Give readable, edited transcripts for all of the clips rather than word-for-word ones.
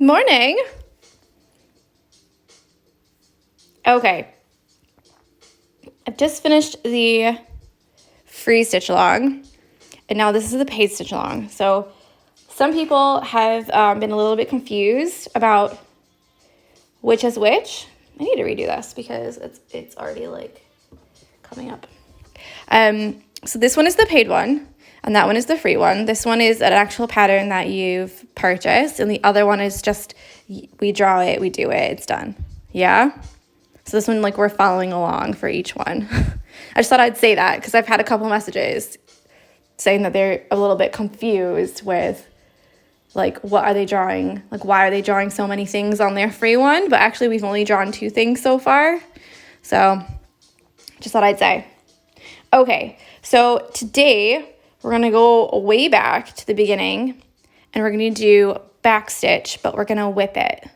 Morning. Okay. I've just finished the free Stitchalong, and now this is the paid Stitchalong. So some people have been a little bit confused about which is which. I need to redo this because it's already like coming up. So this one is the paid one, and that one is the free one. This one is an actual pattern that you've purchased, and the other one is just we draw it, we do it, it's done. Yeah? So this one, like, we're following along for each one. I just thought I'd say that because I've had a couple messages saying that they're a little bit confused with, like, what are they drawing? Like, why are they drawing so many things on their free one? But actually, we've only drawn 2 things so far. So just thought I'd say. Okay, so today we're going to go way back to the beginning, and we're going to do backstitch, but we're going to whip it.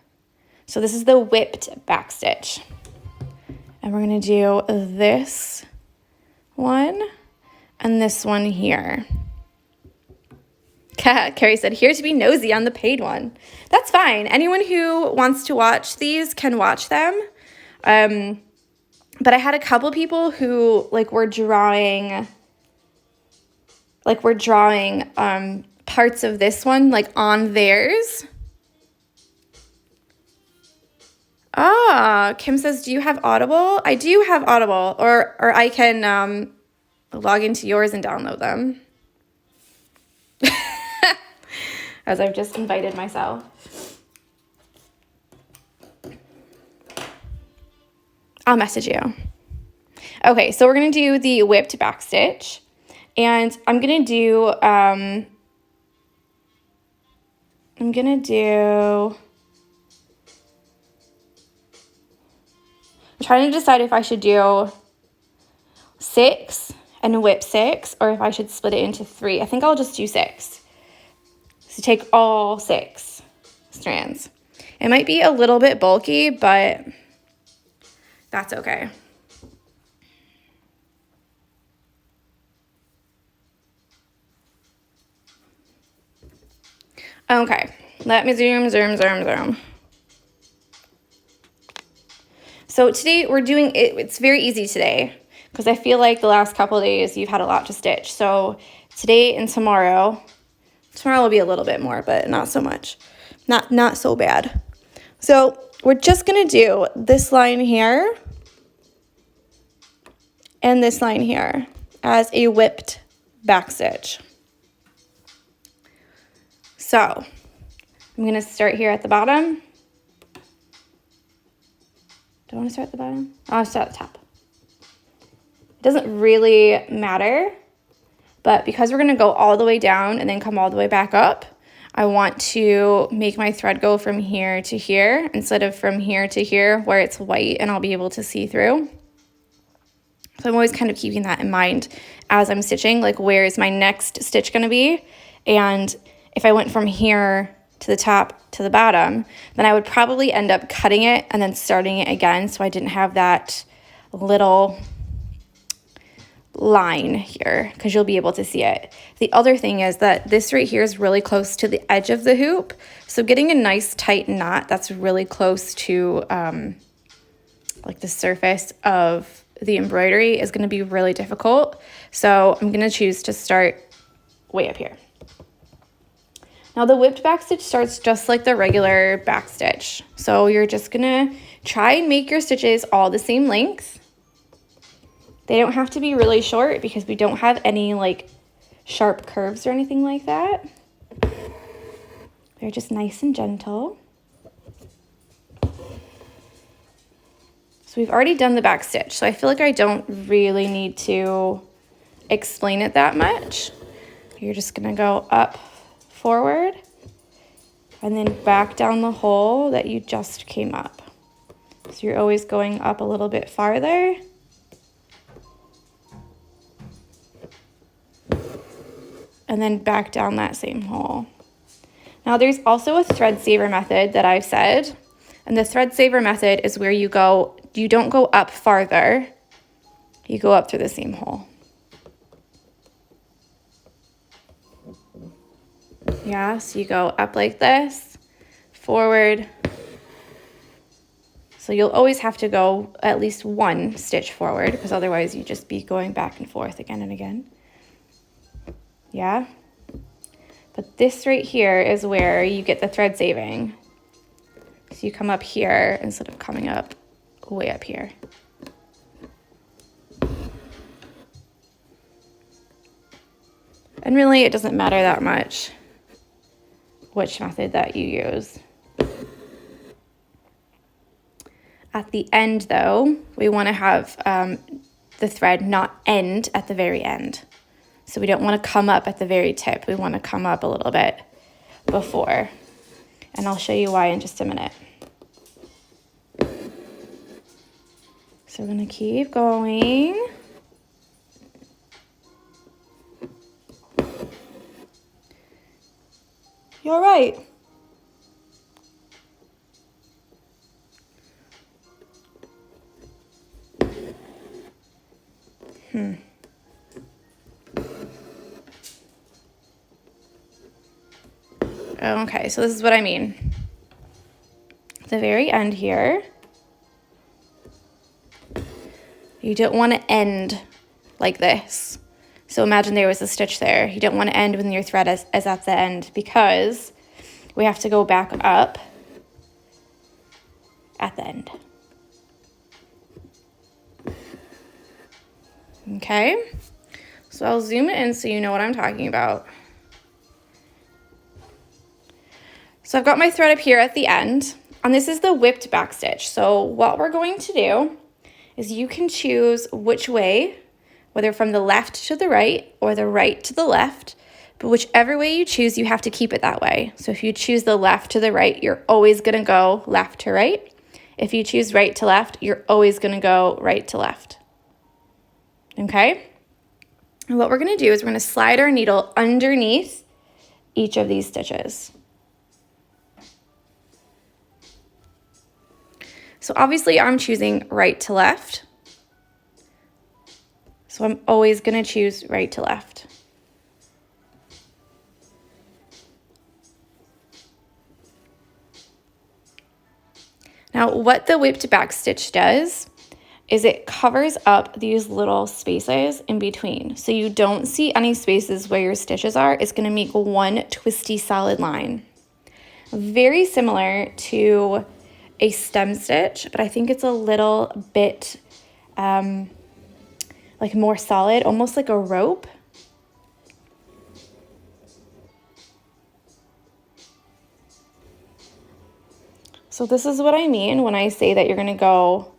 So this is the whipped backstitch. And we're going to do this one and this one here. Carrie said, here to be nosy on the paid one. That's fine. Anyone who wants to watch these can watch them. But I had a couple people who were drawing parts of this one on theirs. Ah, Kim says, do you have Audible? I do have Audible, or I can log into yours and download them. As I've just invited myself. I'll message you. Okay, so we're going to do the whipped backstitch. And I'm going to do, I'm trying to decide if I should do 6 and whip 6 or if I should split it into 3. I think I'll just do 6. So take all 6 strands. It might be a little bit bulky, but that's okay. Okay, let me zoom. So today we're doing it, it's very easy today because I feel like the last couple of days you've had a lot to stitch. So today and tomorrow will be a little bit more, but not so much. Not so bad. So we're just gonna do this line here and this line here as a whipped backstitch. So I'm gonna start here at the bottom. Do I want to start at the bottom? I'll start at the top. It doesn't really matter, but because we're gonna go all the way down and then come all the way back up, I want to make my thread go from here to here instead of from here to here where it's white and I'll be able to see through. So I'm always kind of keeping that in mind as I'm stitching, like where is my next stitch gonna be? And if I went from here to the top to the bottom, then I would probably end up cutting it and then starting it again so I didn't have that little line here because you'll be able to see it. The other thing is that this right here is really close to the edge of the hoop, so getting a nice tight knot that's really close to like the surface of the embroidery is going to be really difficult. So I'm going to choose to start way up here. Now the whipped backstitch starts just like the regular backstitch. So you're just gonna try and make your stitches all the same length. They don't have to be really short because we don't have any like sharp curves or anything like that. They're just nice and gentle. So we've already done the backstitch, so I feel like I don't really need to explain it that much. You're just gonna go up, forward, and then back down the hole that you just came up. So you're always going up a little bit farther. And then back down that same hole. Now there's also a thread saver method that I've said, and the thread saver method is where you don't go up farther, you go up through the same hole. Yeah, so you go up like this, forward. So you'll always have to go at least one stitch forward, because otherwise you'd just be going back and forth again and again. Yeah? But this right here is where you get the thread saving. So you come up here instead of coming up way up here. And really, it doesn't matter that much which method that you use. At the end, though, we want to have the thread not end at the very end. So we don't want to come up at the very tip. We want to come up a little bit before. And I'll show you why in just a minute. So we're going to keep going. You're right. Okay, so this is what I mean. At the very end here, you don't want to end like this. So imagine there was a stitch there. You don't want to end when your thread is at the end, because we have to go back up at the end. Okay, so I'll zoom it in so you know what I'm talking about. So I've got my thread up here at the end, and this is the whipped back stitch. So what we're going to do is you can choose which way, whether from the left to the right or the right to the left, but whichever way you choose, you have to keep it that way. So if you choose the left to the right, you're always gonna go left to right. If you choose right to left, you're always gonna go right to left. Okay? And what we're gonna do is we're gonna slide our needle underneath each of these stitches. So obviously I'm choosing right to left. So I'm always gonna choose right to left. Now what the whipped back stitch does is it covers up these little spaces in between. So you don't see any spaces where your stitches are. It's gonna make one twisty solid line. Very similar to a stem stitch, but I think it's a little bit like more solid, almost like a rope. So this is what I mean when I say that you're gonna go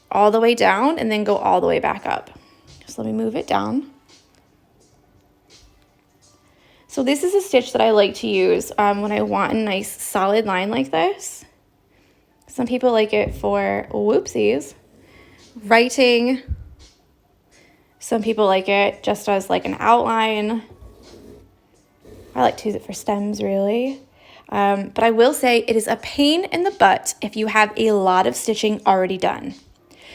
all the way down and then go all the way back up. So let me move it down. So this is a stitch that I like to use when I want a nice solid line like this. Some people like it for, whoopsies, writing. Some people like it just as like an outline. I like to use it for stems, really. But I will say it is a pain in the butt if you have a lot of stitching already done.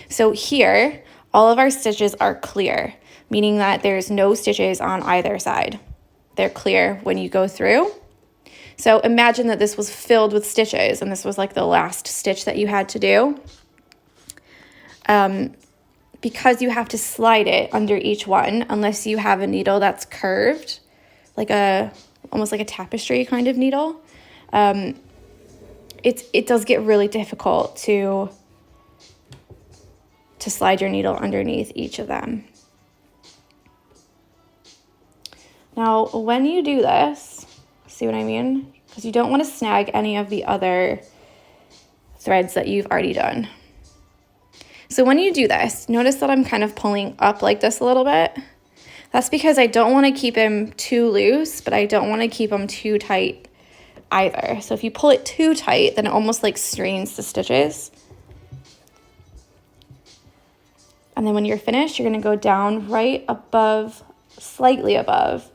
So here, all of our stitches are clear, meaning that there's no stitches on either side. They're clear when you go through. So imagine that this was filled with stitches and this was like the last stitch that you had to do. Because you have to slide it under each one, unless you have a needle that's curved, like almost like a tapestry kind of needle, it does get really difficult to slide your needle underneath each of them. Now, when you do this, see what I mean? Because you don't want to snag any of the other threads that you've already done. So when you do this, notice that I'm kind of pulling up like this a little bit. That's because I don't want to keep them too loose, but I don't want to keep them too tight either. So if you pull it too tight, then it almost like strains the stitches. And then when you're finished, you're going to go down right above, slightly above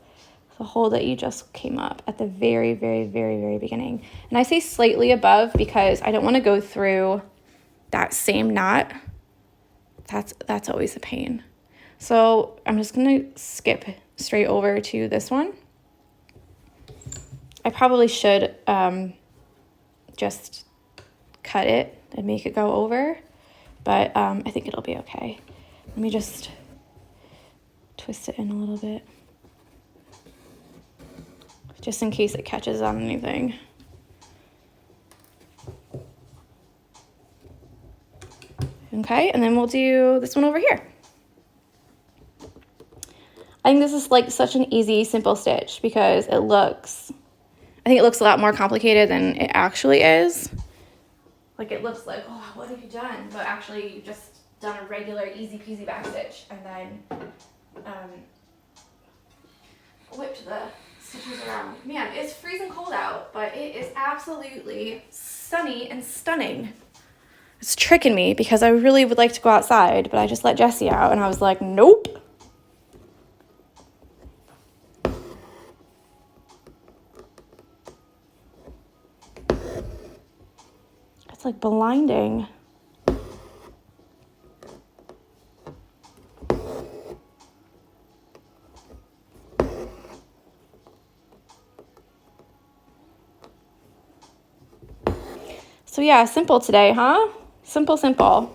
the hole that you just came up at the very, very, very, very beginning. And I say slightly above because I don't want to go through that same knot. That's always a pain. So I'm just going to skip straight over to this one. I probably should just cut it and make it go over, but I think it'll be okay. Let me just twist it in a little bit, just in case it catches on anything. Okay, and then we'll do this one over here. I think this is like such an easy, simple stitch because I think it looks a lot more complicated than it actually is. Like it looks like, oh, what have you done? But actually you've just done a regular easy peasy back stitch and then whipped the stitches around. Man, it's freezing cold out, but it is absolutely sunny and stunning. It's tricking me because I really would like to go outside, but I just let Jessie out and I was like, nope. It's like blinding. So yeah, simple today, huh? Simple, simple.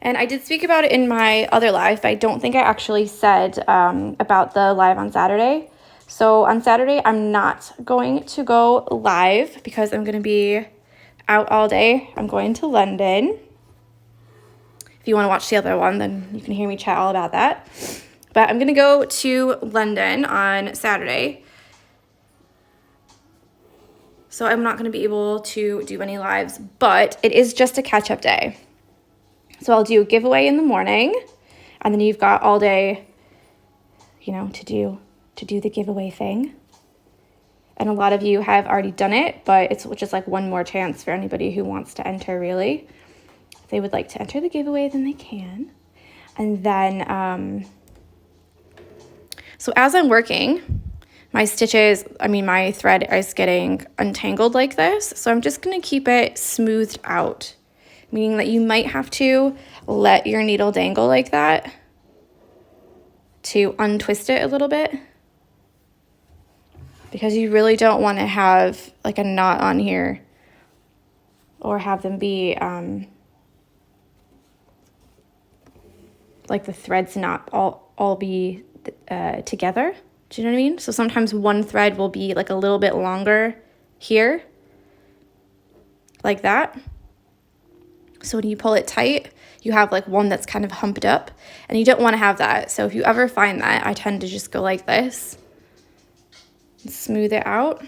And I did speak about it in my other live, but I don't think I actually said about the live on Saturday. So on Saturday, I'm not going to go live because I'm going to be out all day. I'm going to London. If you want to watch the other one, then you can hear me chat all about that. But I'm going to go to London on Saturday. So I'm not going to be able to do any lives, but it is just a catch-up day. So I'll do a giveaway in the morning, and then you've got all day, you know, to do the giveaway thing. And a lot of you have already done it, but it's just like one more chance for anybody who wants to enter, really. If they would like to enter the giveaway, then they can. And then, so as I'm working, my thread is getting untangled like this. So I'm just going to keep it smoothed out, meaning that you might have to let your needle dangle like that to untwist it a little bit, because you really don't want to have like a knot on here or have them be like the threads not all be together. Do you know what I mean? So sometimes one thread will be like a little bit longer here, like that. So when you pull it tight, you have like one that's kind of humped up, and you don't want to have that. So if you ever find that, I tend to just go like this and smooth it out.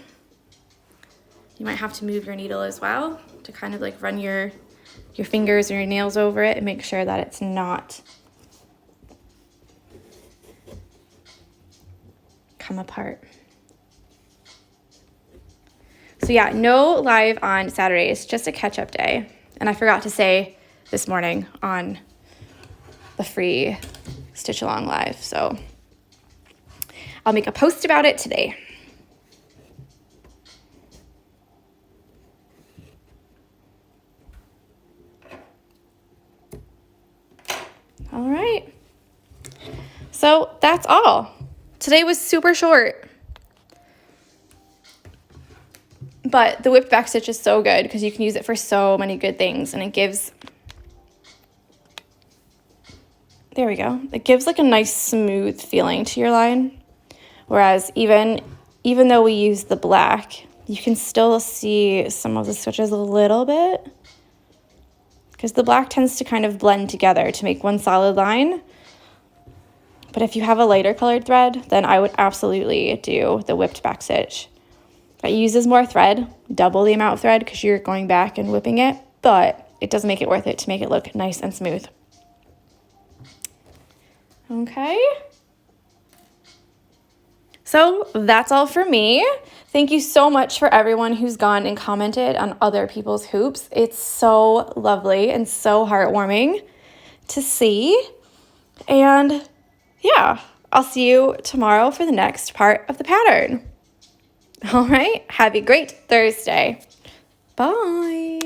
You might have to move your needle as well to kind of like run your fingers or your nails over it and make sure that it's not come apart. So yeah, no live on Saturday. It's just a catch-up day. And I forgot to say this morning on the free Stitchalong live. So I'll make a post about it today. All right. So that's all. Today was super short. But the whipped backstitch is so good because you can use it for so many good things, and it gives, there we go. It gives like a nice smooth feeling to your line. Whereas even though we use the black, you can still see some of the switches a little bit because the black tends to kind of blend together to make one solid line. But if you have a lighter colored thread, then I would absolutely do the whipped backstitch. It uses more thread, double the amount of thread because you're going back and whipping it, but it does make it worth it to make it look nice and smooth. Okay. So that's all for me. Thank you so much for everyone who's gone and commented on other people's hoops. It's so lovely and so heartwarming to see. And yeah, I'll see you tomorrow for the next part of the pattern. All right, have a great Thursday. Bye.